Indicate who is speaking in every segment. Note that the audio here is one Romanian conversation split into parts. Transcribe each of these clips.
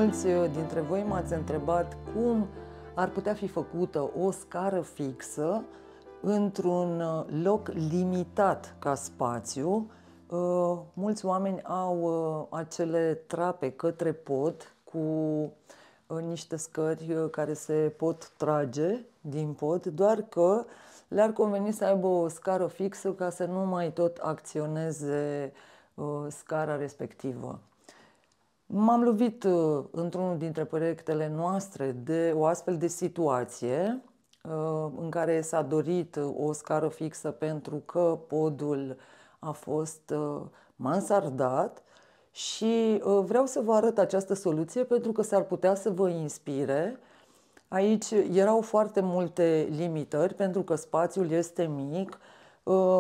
Speaker 1: Mulți dintre voi m-ați întrebat cum ar putea fi făcută o scară fixă într-un loc limitat ca spațiu. Mulți oameni au acele trape către pod cu niște scări care se pot trage din pod, doar că le-ar conveni să aibă o scară fixă ca să nu mai tot acționeze scara respectivă. M-am lovit într-unul dintre proiectele noastre de o astfel de situație în care s-a dorit o scară fixă pentru că podul a fost mansardat și vreau să vă arăt această soluție pentru că s-ar putea să vă inspire. Aici erau foarte multe limitări pentru că spațiul este mic.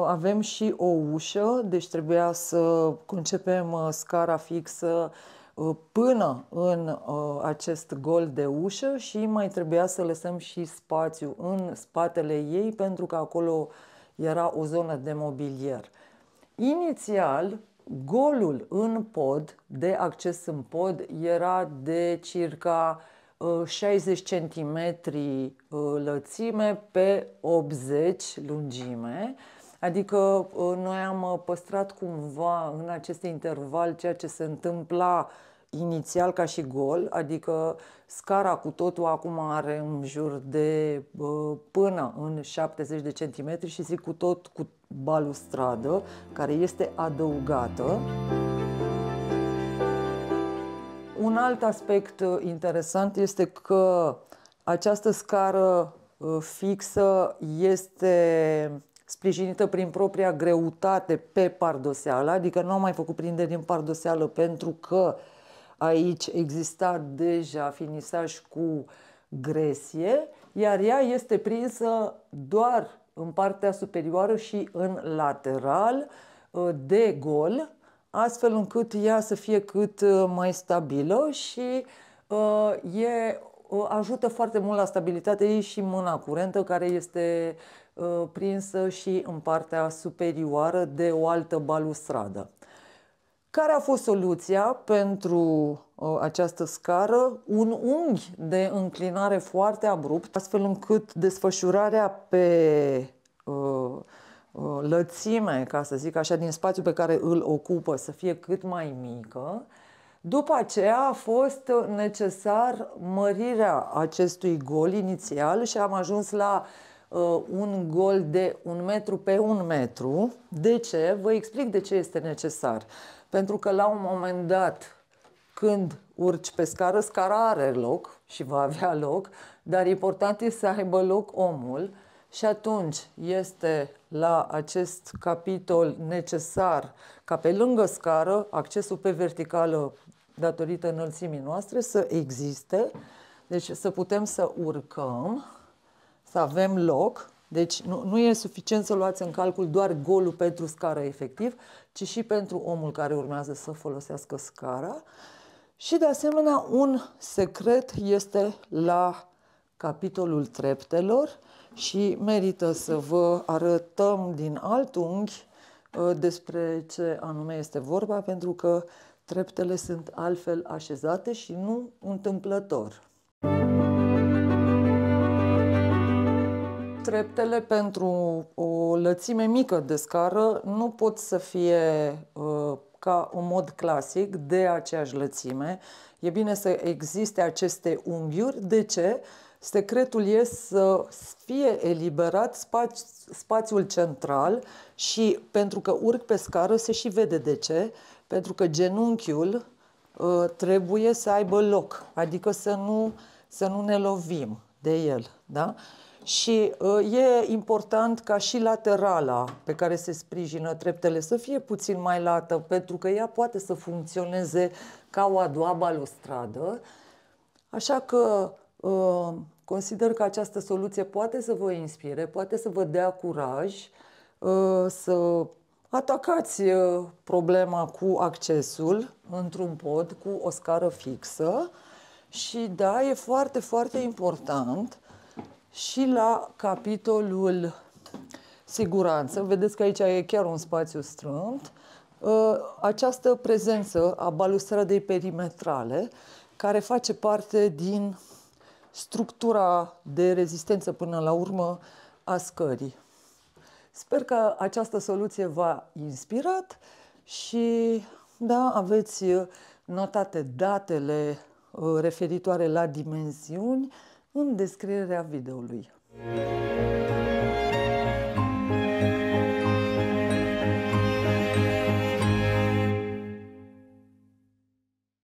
Speaker 1: Avem și o ușă, deci trebuia să concepem scara fixă până în acest gol de ușă și mai trebuia să lăsăm și spațiu în spatele ei pentru că acolo era o zonă de mobilier. Inițial, golul în pod, de acces în pod, era de circa 60 cm lățime pe 80 lungime, adică noi am păstrat cumva în acest interval ceea ce se întâmpla inițial ca și gol, adică scara cu totul acum are în jur de până în 70 de centimetri și zic cu tot cu balustradă care este adăugată. Un alt aspect interesant este că această scară fixă este sprijinită prin propria greutate pe pardoseală, adică nu am mai făcut prinderi în pardoseală pentru că aici exista deja finisaj cu gresie, iar ea este prinsă doar în partea superioară și în lateral de gol, astfel încât ea să fie cât mai stabilă și ajută foarte mult la stabilitatea ei și mâna curentă care este prinsă și în partea superioară de o altă balustradă. Care a fost soluția pentru această scară? Un unghi de înclinare foarte abrupt, astfel încât desfășurarea pe lățime, ca să zic așa, din spațiul pe care îl ocupă să fie cât mai mică. După aceea a fost necesar mărirea acestui gol inițial și am ajuns la un gol de 1 metru pe 1 metru. De ce? Vă explic de ce este necesar. Pentru că la un moment dat, când urci pe scară, scara are loc și va avea loc, dar important este să aibă loc omul și atunci este la acest capitol necesar ca pe lângă scară, accesul pe verticală datorită înălțimii noastre să existe, deci să putem să urcăm, să avem loc. Deci nu e suficient să luați în calcul doar golul pentru scară efectiv, ci și pentru omul care urmează să folosească scara. Și de asemenea un secret este la capitolul treptelor și merită să vă arătăm din alt unghi despre ce anume este vorba, pentru că treptele sunt altfel așezate și nu întâmplător. Treptele pentru o lățime mică de scară nu pot să fie ca un mod clasic de aceeași lățime. E bine să existe aceste unghiuri. De ce? Secretul este să fie eliberat spațiul central și pentru că urc pe scară se și vede de ce. Pentru că genunchiul trebuie să aibă loc, adică să nu ne lovim de el. Da? Și e important ca și laterala pe care se sprijină treptele să fie puțin mai lată, pentru că ea poate să funcționeze ca o a doua balustradă. Așa că consider că această soluție poate să vă inspire, poate să vă dea curaj să atacați problema cu accesul într-un pod cu o scară fixă. Și da, e foarte, foarte important și la capitolul siguranță, vedeți că aici e chiar un spațiu strâmt, această prezență a balustradei perimetrale care face parte din structura de rezistență până la urmă a scării. Sper că această soluție v-a inspirat și da, aveți notate datele referitoare la dimensiuni în descrierea videoului.